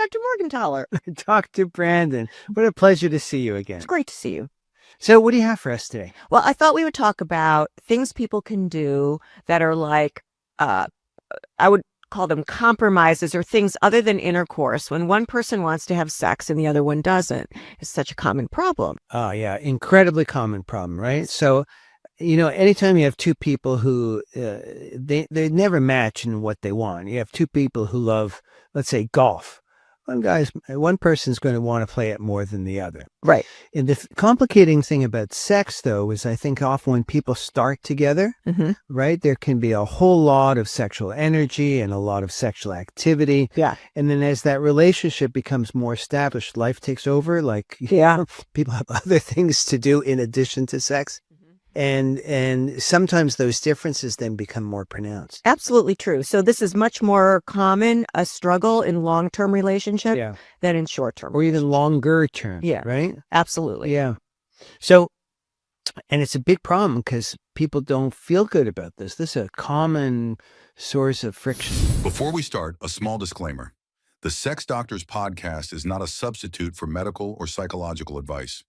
Dr. Morgentaler. Dr. Brandon, what a pleasure to see you again. It's great to see you. So what do you have for us today? Well, I thought we would talk about things people can do that are like, I would call them compromises or things other than intercourse when one person wants to have sex and the other one doesn't. It's such a common problem. Oh, yeah. Incredibly common problem, right? So, anytime you have two people who they never match in what they want. You have two people who love, let's say, golf. One person's going to want to play it more than the other. Right. And the complicating thing about sex, though, is I think often when people start together, right, there can be a whole lot of sexual energy and a lot of sexual activity. Yeah. And then as that relationship becomes more established, life takes over. Like, people have other things to do in addition to sex. And sometimes those differences then become more pronounced. Absolutely true. So this is much more common, a struggle in long-term relationship than in short-term. Or even longer term. Yeah. Right? Absolutely. Yeah. So, and it's a big problem because people don't feel good about this. This is a common source of friction. Before we start, a small disclaimer. The Sex Doctors podcast is not a substitute for medical or psychological advice.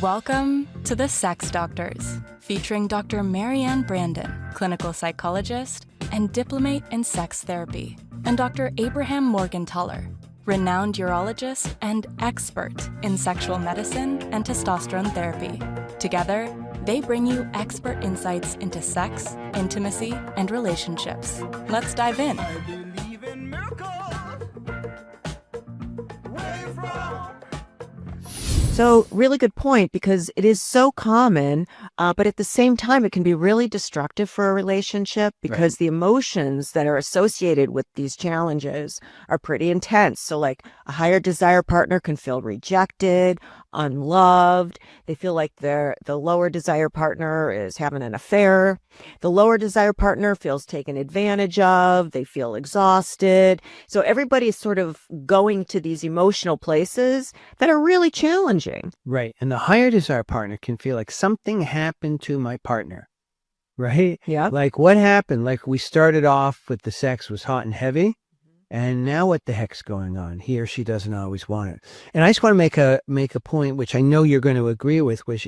Welcome to the Sex Doctors, featuring Dr. Marianne Brandon, clinical psychologist and diplomate in sex therapy, and Dr. Abraham Morgentaler, renowned urologist and expert in sexual medicine and testosterone therapy. Together, they bring you expert insights into sex, intimacy, and relationships. Let's dive in. So really good point, because it is so common, but at the same time, it can be really destructive for a relationship because the emotions that are associated with these challenges are pretty intense. So like a higher desire partner can feel rejected, unloved. They feel like the lower desire partner is having an affair. The lower desire partner feels taken advantage of. They feel exhausted. So everybody's sort of going to these emotional places that are really challenging. Right. And the higher desire partner can feel like something happened to my partner. Right? Yeah. Like what happened? Like we started off with the sex was hot and heavy. And now what the heck's going on? He or she doesn't always want it. And I just want to make a point, which I know you're going to agree with, which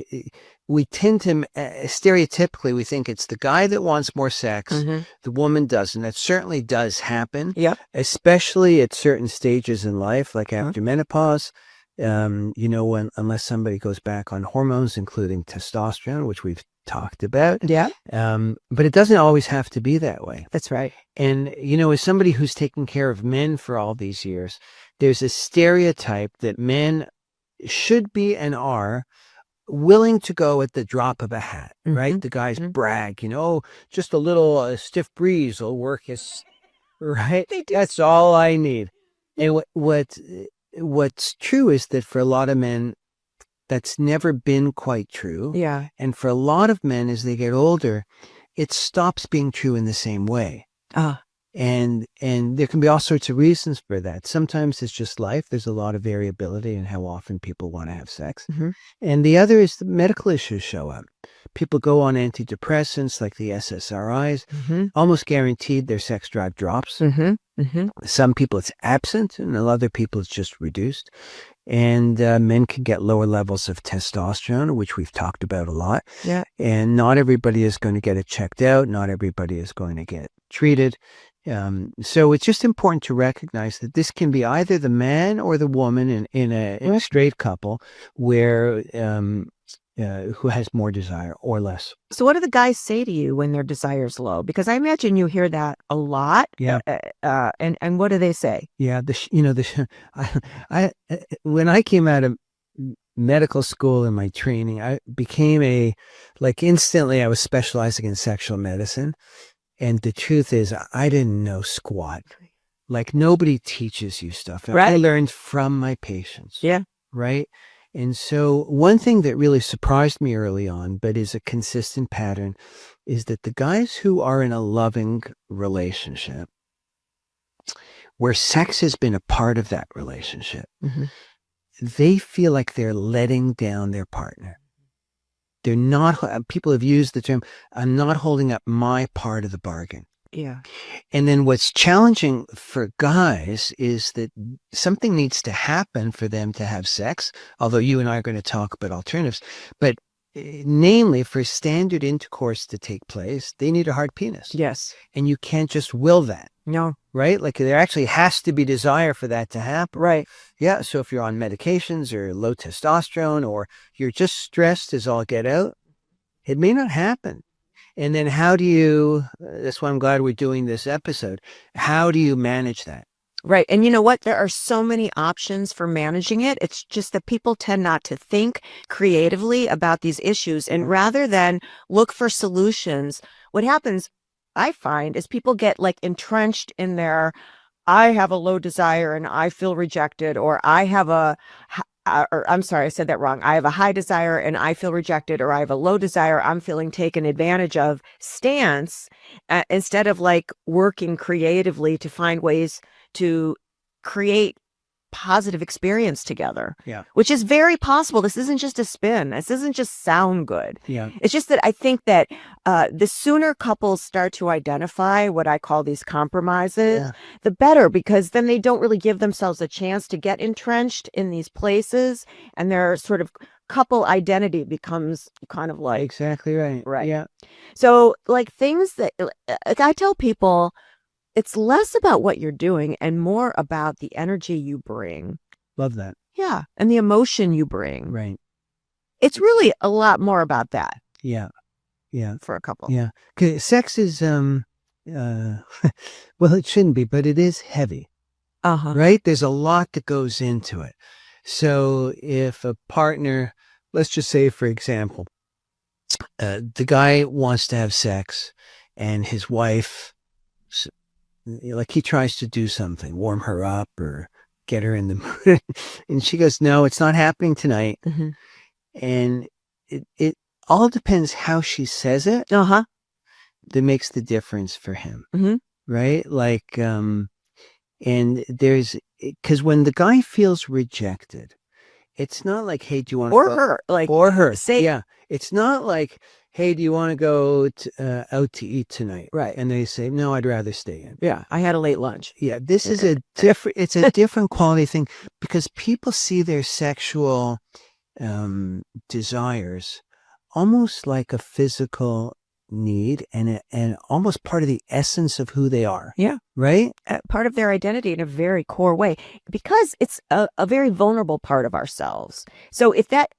we tend to, stereotypically, we think it's the guy that wants more sex, the woman doesn't. That certainly does happen, especially at certain stages in life, like after menopause. Unless somebody goes back on hormones, including testosterone, which we've talked about. Yeah. But it doesn't always have to be that way. That's right. And, as somebody who's taken care of men for all these years, there's a stereotype that men should be and are willing to go at the drop of a hat, right? The guys brag, just a little stiff breeze will work his, right? That's all I need. And what's true is that for a lot of men, that's never been quite true. Yeah. And for a lot of men, as they get older, it stops being true in the same way. And there can be all sorts of reasons for that. Sometimes it's just life. There's a lot of variability in how often people want to have sex. And the other is the medical issues show up. People go on antidepressants like the SSRIs, almost guaranteed their sex drive drops. Some people it's absent, and other people it's just reduced. And men can get lower levels of testosterone, which we've talked about a lot. Yeah. And not everybody is going to get it checked out. Not everybody is going to get treated. So it's just important to recognize that this can be either the man or the woman in a straight couple where who has more desire or less. So what do the guys say to you when their desire's low? Because I imagine you hear that a lot. Yeah. And what do they say? Yeah. When I came out of medical school and my training, I became instantly I was specializing in sexual medicine. And the truth is I didn't know squat. Like nobody teaches you stuff. Right. I learned from my patients. Yeah. Right. And so one thing that really surprised me early on, but is a consistent pattern, is that the guys who are in a loving relationship, where sex has been a part of that relationship, they feel like they're letting down their partner. They're not, people have used the term, I'm not holding up my part of the bargain. Yeah. And then what's challenging for guys is that something needs to happen for them to have sex, although you and I are going to talk about alternatives. But namely, for standard intercourse to take place, they need a hard penis. Yes. And you can't just will that. No. Right? Like there actually has to be desire for that to happen. Right. Yeah. So if you're on medications or low testosterone, or you're just stressed as all get out, it may not happen. And then how do you, that's why I'm glad we're doing this episode. How do you manage that? Right. And you know what? There are so many options for managing it. It's just that people tend not to think creatively about these issues. And rather than look for solutions, what happens, I find, is people get like entrenched in their, I have a low desire and I feel rejected, or I have or I'm sorry, I said that wrong. I have a high desire and I feel rejected, or I have a low desire, I'm feeling taken advantage of stance, instead of like working creatively to find ways to create positive experience together. Yeah. Which is very possible. This isn't just a spin. This isn't just sound good. Yeah. It's just that I think that the sooner couples start to identify what I call these compromises, the better, because then they don't really give themselves a chance to get entrenched in these places, and their sort of couple identity becomes kind of like Exactly right. Right. Yeah. So like things that I tell people, it's less about what you're doing and more about the energy you bring. Love that. Yeah. And the emotion you bring. Right. It's really a lot more about that. Yeah. Yeah. For a couple. Yeah. 'Cause sex is, well, it shouldn't be, but it is heavy. Uh-huh. Right? There's a lot that goes into it. So if a partner, let's just say, for example, the guy wants to have sex and his wife, like he tries to do something, warm her up or get her in the mood. And she goes, no, it's not happening tonight. Mm-hmm. And it all depends how she says it. Uh-huh. That makes the difference for him. Mm-hmm. Right? Like, and there's, because when the guy feels rejected, it's not like, hey, do you want to Or her. Like, or her. say, yeah. It's not like, hey, do you want to go out to eat tonight? Right. And they say, no, I'd rather stay in. Yeah. I had a late lunch. Yeah. This is it's a different quality thing, because people see their sexual desires almost like a physical need and almost part of the essence of who they are. Yeah. Right? Part of their identity in a very core way, because it's a very vulnerable part of ourselves. So if that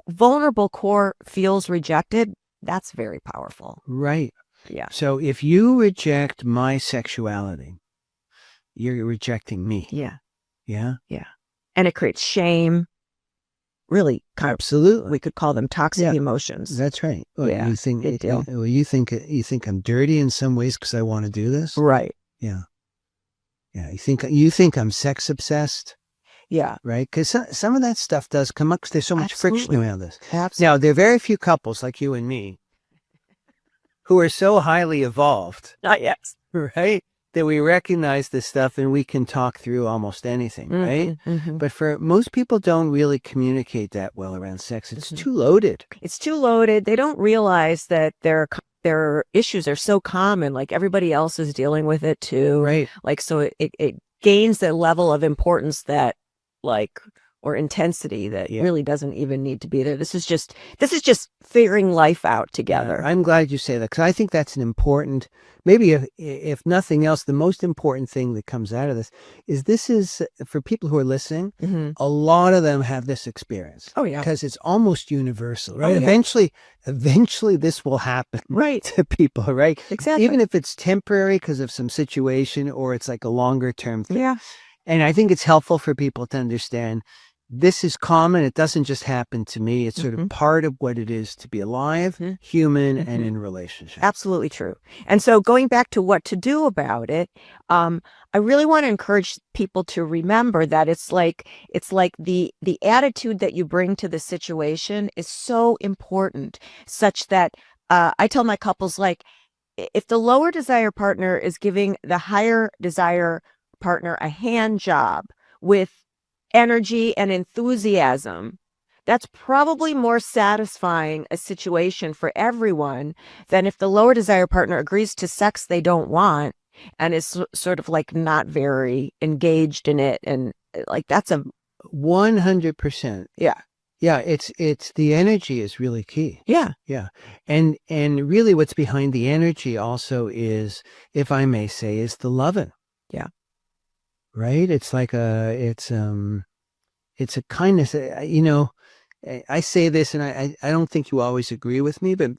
vulnerable core feels rejected, that's very powerful. Right. Yeah. So if you reject my sexuality, you're rejecting me. Yeah. Yeah. Yeah. And it creates shame. Really, Absolutely. we could call them toxic emotions. That's right. Well, Yeah, you think big deal. well, you think I'm dirty in some ways because I want to do this? Right. Yeah. Yeah. You think I'm sex obsessed? Yeah. Right? Because some of that stuff does come up because there's so much friction Absolutely. around this. Absolutely. Now, there are very few couples like you and me who are so highly evolved, Not yet. right, that we recognize this stuff and we can talk through almost anything, right? Mm-hmm. But for most people don't really communicate that well around sex. It's too loaded. It's too loaded. They don't realize that their issues are so common. Like everybody else is dealing with it too. Right. Like, so it gains the level of importance that like, or intensity that really doesn't even need to be there. This is just figuring life out together. I'm glad you say that, because I think that's an important, maybe if nothing else, the most important thing that comes out of this is for people who are listening, a lot of them have this experience. Oh, yeah. Because it's almost universal, right? Oh, yeah. Eventually this will happen Right. to people, right? Exactly. Even if it's temporary because of some situation, or it's like a longer term thing. Yeah. And I think it's helpful for people to understand this is common. It doesn't just happen to me. It's sort of part of what it is to be alive, human, and in relationship. Absolutely true. And so going back to what to do about it, I really want to encourage people to remember that it's like the attitude that you bring to the situation is so important, such that I tell my couples, like, if the lower desire partner is giving the higher desire partner a hand job with energy and enthusiasm, that's probably more satisfying a situation for everyone than if the lower desire partner agrees to sex they don't want and is sort of like not very engaged in it. And like, that's a 100%. Yeah. Yeah, it's the energy is really key. Yeah. Yeah. And really what's behind the energy also is, if I may say, is the loving. Yeah. Right? It's like it's a kindness. I say this and I don't think you always agree with me, but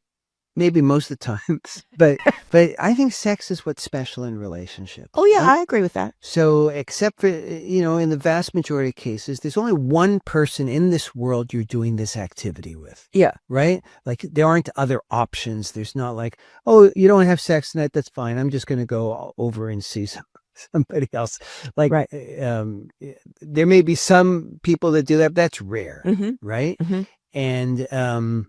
maybe most of the times. But I think sex is what's special in relationships. Oh, yeah, right? I agree with that. So except for, in the vast majority of cases, there's only one person in this world you're doing this activity with. Yeah. Right? Like there aren't other options. There's not like, oh, you don't have sex tonight. That's fine. I'm just going to go over and see somebody else. Like, Right. there may be some people that do that, but that's rare. Mm-hmm. Right? Mm-hmm.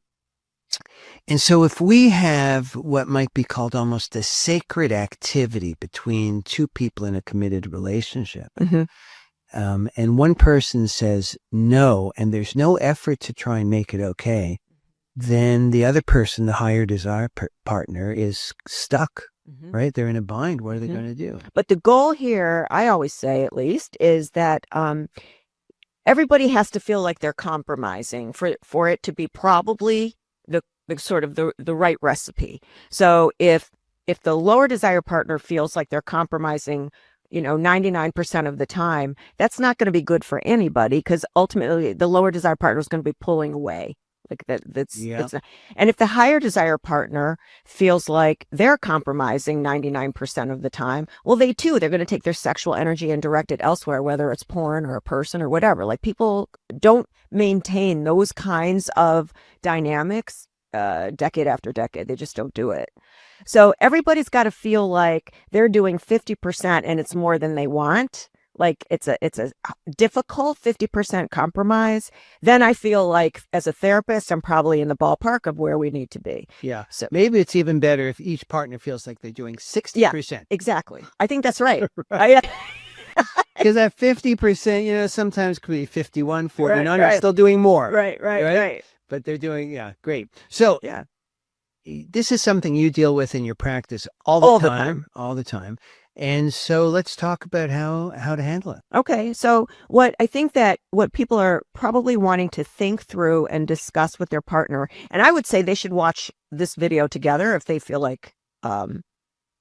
And so if we have what might be called almost a sacred activity between two people in a committed relationship, Mm-hmm. And one person says no, and there's no effort to try and make it okay, then the other person, the higher desire partner, is stuck, Mm-hmm. right? They're in a bind. What are they Mhm. going to do? But the goal here, I always say at least, is that everybody has to feel like they're compromising for it to be probably the sort of the right recipe. So if the lower desire partner feels like they're compromising, 99% of the time, that's not going to be good for anybody, because ultimately the lower desire partner is going to be pulling away. Like that's not, and if the higher desire partner feels like they're compromising 99% of the time, well, they're going to take their sexual energy and direct it elsewhere, whether it's porn or a person or whatever. Like, people don't maintain those kinds of dynamics decade after decade. They just don't do it. So everybody's got to feel like they're doing 50% and it's more than they want. Like it's a difficult 50% compromise. Then I feel like, as a therapist, I'm probably in the ballpark of where we need to be. Yeah. So maybe it's even better if each partner feels like they're doing 60%. Yeah, exactly. I think that's right. Because that 50%, sometimes could be 51, 49, right. still doing more. Right. But they're doing, great. So Yeah, this is something you deal with in your practice all the time. And so let's talk about how to handle it. Okay. So what people are probably wanting to think through and discuss with their partner, and I would say they should watch this video together if they feel like,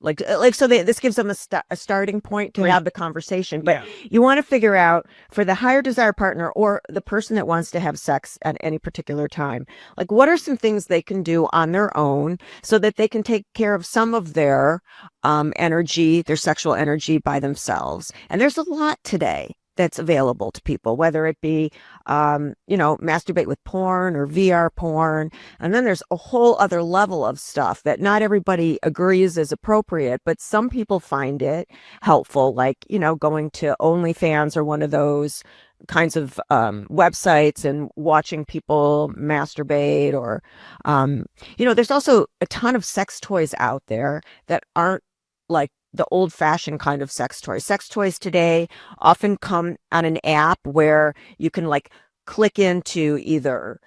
this gives them a starting point to have the conversation. But you want to figure out, for the higher desire partner or the person that wants to have sex at any particular time, like, what are some things they can do on their own so that they can take care of some of their energy, their sexual energy, by themselves. And there's a lot today that's available to people, whether it be, masturbate with porn or VR porn. And then there's a whole other level of stuff that not everybody agrees is appropriate, but some people find it helpful, like, going to OnlyFans or one of those kinds of websites and watching people masturbate, or, there's also a ton of sex toys out there that aren't like the old-fashioned kind of sex toys. Sex toys today often come on an app where you can click into either,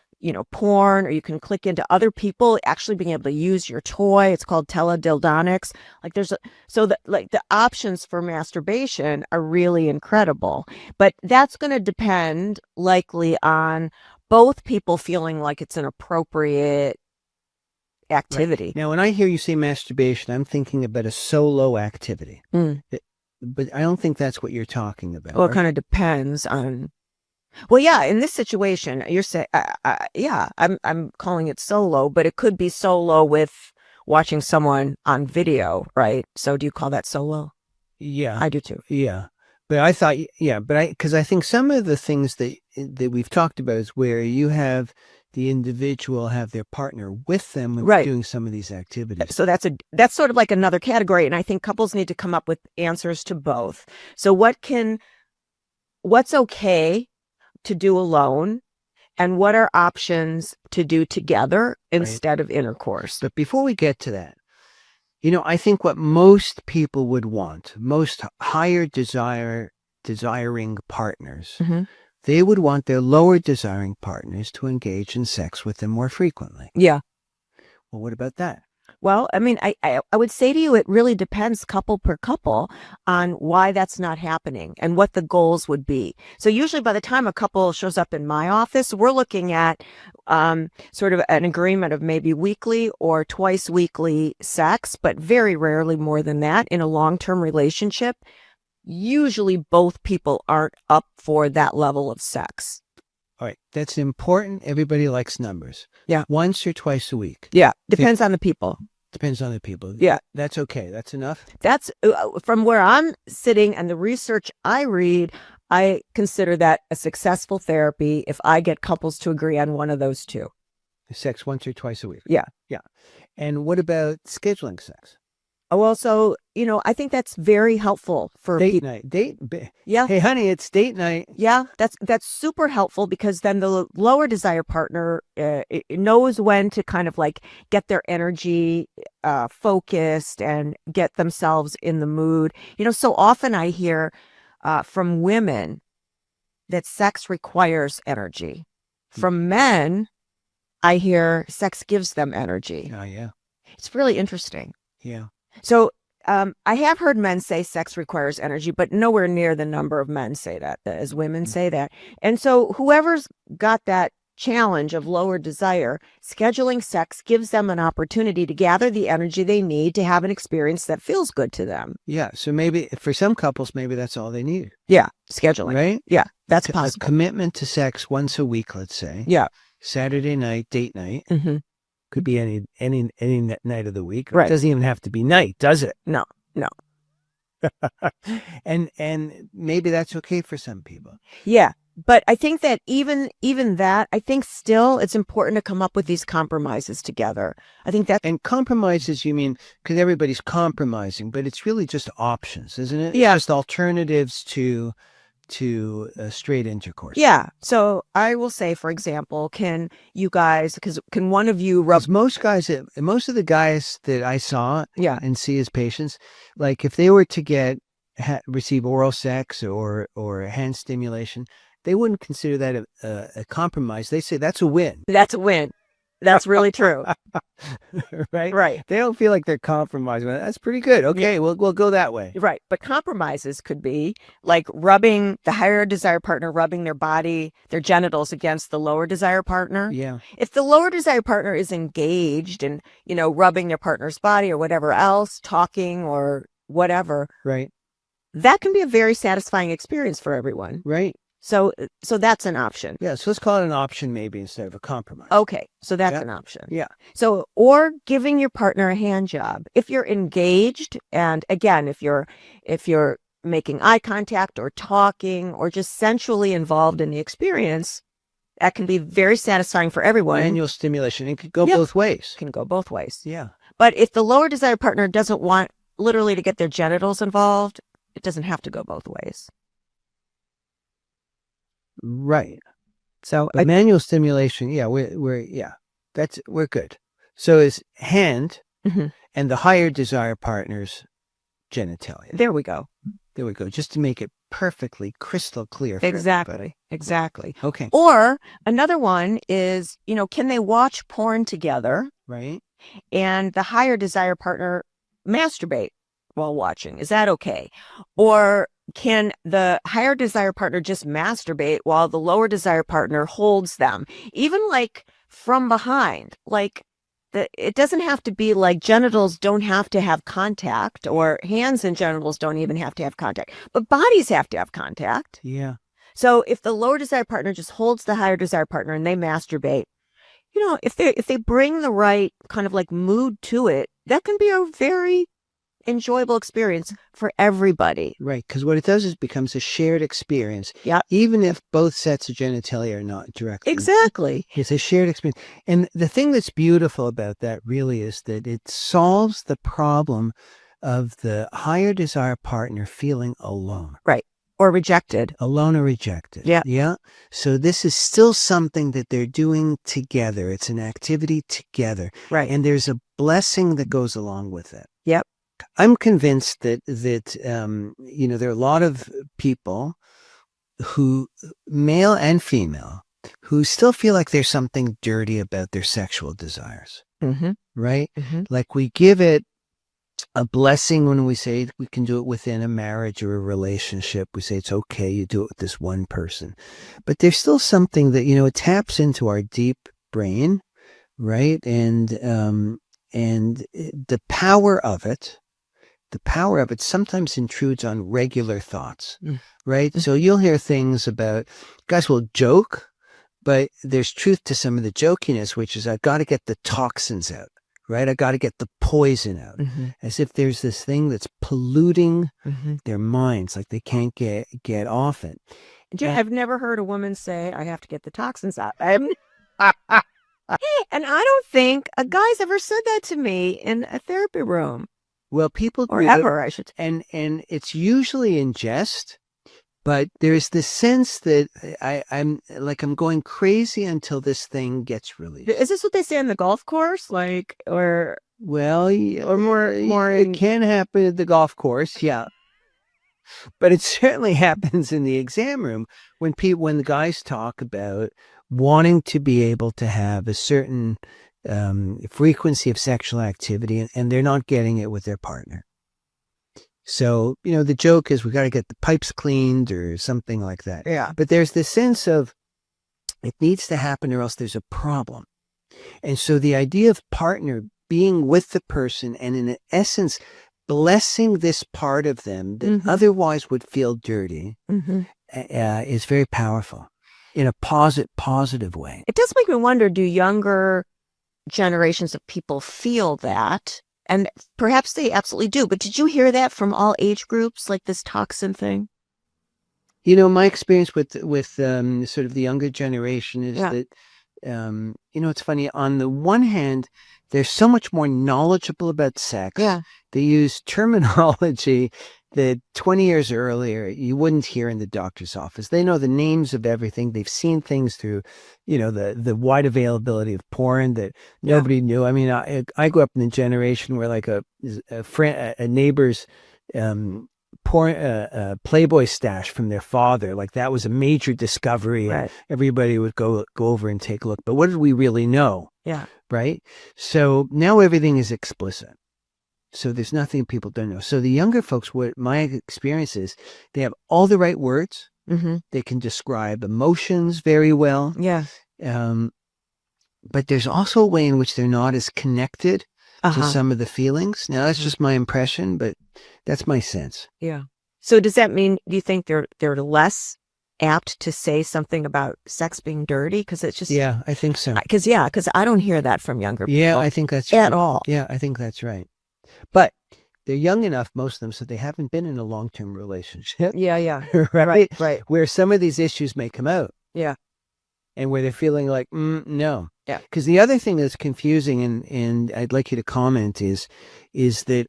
porn, or you can click into other people actually being able to use your toy. It's called teledildonics. Like, the options for masturbation are really incredible. But that's going to depend likely on both people feeling like it's an appropriate activity. Right. Now, when I hear you say masturbation, I'm thinking about a solo activity. But I don't think that's what you're talking about. Well, it kind of depends on. Well, yeah, in this situation, you're saying, I'm calling it solo, but it could be solo with watching someone on video, right? So do you call that solo? Yeah, I do too. Yeah, but I thought, because I think some of the things that we've talked about is where you have the individual have their partner with them doing some of these activities. So that's sort of like another category. And I think couples need to come up with answers to both. So what's okay to do alone, and what are options to do together instead of intercourse? But before we get to that, I think what most people would want, most higher desiring partners, they would want their lower desiring partners to engage in sex with them more frequently. Yeah. Well, what about that? Well, I mean, I would say to you, it really depends couple per couple on why that's not happening and what the goals would be. So usually by the time a couple shows up in my office, we're looking at sort of an agreement of maybe weekly or twice weekly sex, but very rarely more than that in a long-term relationship. Usually both people aren't up for that level of sex. All right. That's important. Everybody likes numbers. Yeah. Once or twice a week. Yeah. Depends on the people. Depends on the people. Yeah. That's okay. That's enough. That's from where I'm sitting and the research I read, I consider that a successful therapy if I get couples to agree on one of those two. Sex once or twice a week. Yeah. Yeah. And what about scheduling sex? Oh, well, so, I think that's very helpful for Date people. night. Yeah. Hey, honey, it's date night. Yeah, that's super helpful because then the lower desire partner it knows when to kind of like get their energy focused and get themselves in the mood. So often I hear from women that sex requires energy. From men, I hear sex gives them energy. Oh, yeah. It's really interesting. Yeah. So I have heard men say sex requires energy, but nowhere near the number of men say that as women say that. And so whoever's got that challenge of lower desire, scheduling sex gives them an opportunity to gather the energy they need to have an experience that feels good to them. Yeah. So maybe for some couples, maybe that's all they need. Yeah. Scheduling. Right? Yeah. That's A possible. commitment to sex once a week, let's say. Yeah. Saturday night, date night. Mm-hmm. Could be any night of the week. Right. It doesn't even have to be night, does it? No. And maybe that's okay for some people. Yeah. But I think that even that, I think still it's important to come up with these compromises together. I think that. And compromises, you mean, because everybody's compromising, but it's really just options, isn't it? Yeah. It's just alternatives to straight intercourse. Yeah. So I will say, for example, can one of you rub? 'Cause most of the guys that I saw and see as patients, like if they were to receive oral sex or hand stimulation, they wouldn't consider that a compromise. They say that's a win. That's a win. That's really true. Right? Right. They don't feel like they're compromising. That's pretty good. Okay, we'll go that way. Right. But compromises could be like rubbing the higher desire partner, rubbing their genitals against the lower desire partner. Yeah. If the lower desire partner is engaged in, rubbing their partner's body or whatever else, talking or whatever. Right. That can be a very satisfying experience for everyone. Right. So that's an option. Yeah, so let's call it an option maybe instead of a compromise. Okay, so that's an option. Yeah. So, or giving your partner a hand job. If you're engaged, and again, if you're making eye contact or talking or just sensually involved in the experience, that can be very satisfying for everyone. Manual stimulation. It could go both ways. It can go both ways. Yeah. But if the lower desire partner doesn't want literally to get their genitals involved, it doesn't have to go both ways. Right. So manual stimulation, we're good. So is hand and the higher desire partner's genitalia. There we go. Just to make it perfectly crystal clear. For Exactly. Okay. Or another one is, can they watch porn together? Right. And the higher desire partner masturbate while watching? Is that okay? Or can the higher desire partner just masturbate while the lower desire partner holds them, even like from behind? Like it doesn't have to be like genitals don't have to have contact, or hands and genitals don't even have to have contact, but bodies have to have contact. Yeah. So if the lower desire partner just holds the higher desire partner and they masturbate, if they bring the right kind of like mood to it, that can be a very enjoyable experience for everybody. Right, because what it does is becomes a shared experience. Yeah. Even if both sets of genitalia are not directly. Exactly. It's a shared experience. And the thing that's beautiful about that really is that it solves the problem of the higher desire partner feeling alone. Right. Or rejected. Alone or rejected. Yeah. Yeah. So this is still something that they're doing together. It's an activity together. Right. And there's a blessing that goes along with it. Yep. I'm convinced that there are a lot of people who, male and female, who still feel like there's something dirty about their sexual desires, right? Like we give it a blessing when we say we can do it within a marriage or a relationship. We say it's okay, you do it with this one person. But there's still something that, it taps into our deep brain, right? And the power of it sometimes intrudes on regular thoughts, right? So you'll hear things about, guys will joke, but there's truth to some of the jokiness, which is I've got to get the toxins out, right? I got to get the poison out, as if there's this thing that's polluting their minds, like they can't get off it. I've never heard a woman say, I have to get the toxins out. And I don't think a guy's ever said that to me in a therapy room. Well, people or do, ever, I should say. And it's usually in jest, but there's this sense that I'm going crazy until this thing gets released. Is this what they say on the golf course? Or more it can happen at the golf course, yeah. But it certainly happens in the exam room when the guys talk about wanting to be able to have a certain frequency of sexual activity, and they're not getting it with their partner. So, the joke is we got to get the pipes cleaned or something like that. Yeah. But there's this sense of it needs to happen or else there's a problem. And so the idea of partner being with the person and in essence blessing this part of them that otherwise would feel dirty is very powerful in a positive way. It does make me wonder, do younger generations of people feel that? And perhaps they absolutely do. But did you hear that from all age groups, like this toxin thing? My experience with sort of the younger generation is that, it's funny. On the one hand, they're so much more knowledgeable about sex. Yeah. They use terminology that 20 years earlier you wouldn't hear in the doctor's office. They know the names of everything. They've seen things through, the wide availability of porn that nobody knew. I mean, I grew up in a generation where like a neighbor's porn Playboy stash from their father, like that was a major discovery. Right. And everybody would go over and take a look. But what did we really know? Yeah. Right. So now everything is explicit. So there's nothing people don't know. So the younger folks, what my experience is, they have all the right words. They can describe emotions very well. Yeah. But there's also a way in which they're not as connected to some of the feelings. Now that's just my impression, but that's my sense. Yeah. So does that mean, do you think they're less apt to say something about sex being dirty? Because it's just... Yeah, I think so. Because I don't hear that from younger people. Yeah, I think that's at right. all. Yeah, I think that's right. But they're young enough, most of them, so they haven't been in a long-term relationship. Yeah. Right? Right. Where some of these issues may come out. Yeah. And where they're feeling like, no. Yeah. Because the other thing that's confusing, and I'd like you to comment, is that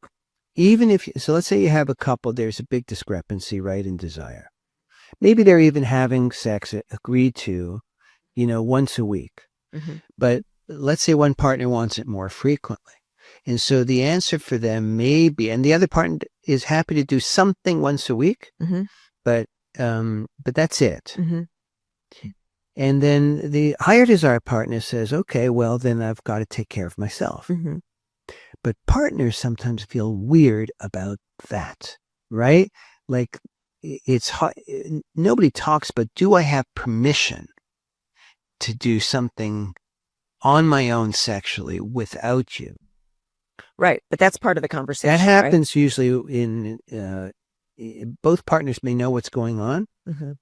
even if, so let's say you have a couple, there's a big discrepancy, right, in desire. Maybe they're even having sex agreed to, once a week. But let's say one partner wants it more frequently. And so the answer for them may be, and the other partner is happy to do something once a week, but that's it. And then the higher desire partner says, okay, well, then I've got to take care of myself. But partners sometimes feel weird about that, right? Like it's hard. Nobody talks, but do I have permission to do something on my own sexually without you? Right. But that's part of the conversation. That happens usually in both partners may know what's going on,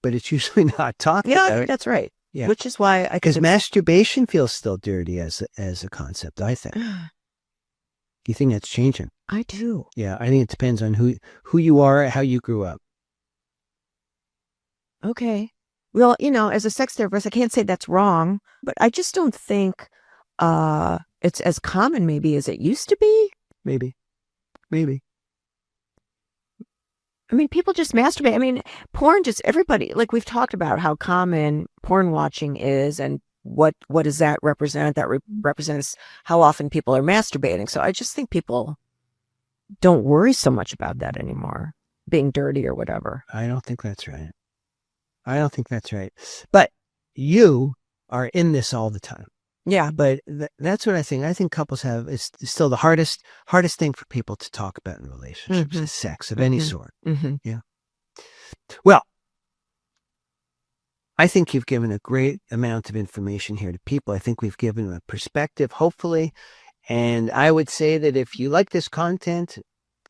but it's usually not talked about. Yeah, that's right. Yeah. Which is why because masturbation feels still dirty as a concept, I think. You think that's changing? I do. Yeah, I think it depends on who you are, how you grew up. Okay. Well, as a sex therapist, I can't say that's wrong, but I just don't think it's as common maybe as it used to be. Maybe. I mean, people just masturbate. I mean, porn everybody, like we've talked about how common porn watching is and what does that represent? That represents how often people are masturbating. So I just think people don't worry so much about that anymore, being dirty or whatever. I don't think that's right. I don't think that's right. But you are in this all the time. Yeah. But that's what I think. I think couples have is still the hardest thing for people to talk about in relationships is sex of any sort. Yeah. Well, I think you've given a great amount of information here to people. I think we've given them a perspective, hopefully. And I would say that if you like this content,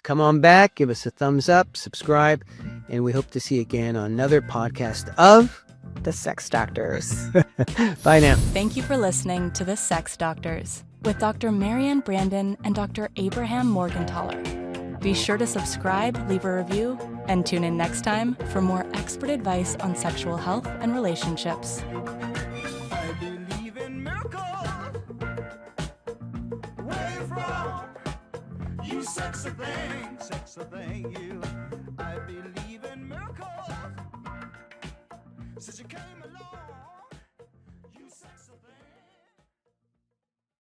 come on back, give us a thumbs up, subscribe, and we hope to see you again on another podcast of The Sex Doctors. Bye now. Thank you for listening to The Sex Doctors with Dr. Marianne Brandon and Dr. Abraham Morgentaler. Be sure to subscribe, leave a review, and tune in next time for more expert advice on sexual health and relationships. I believe in miracles. Where you from? You sexy thing, you. I believe in miracles. Since you came along.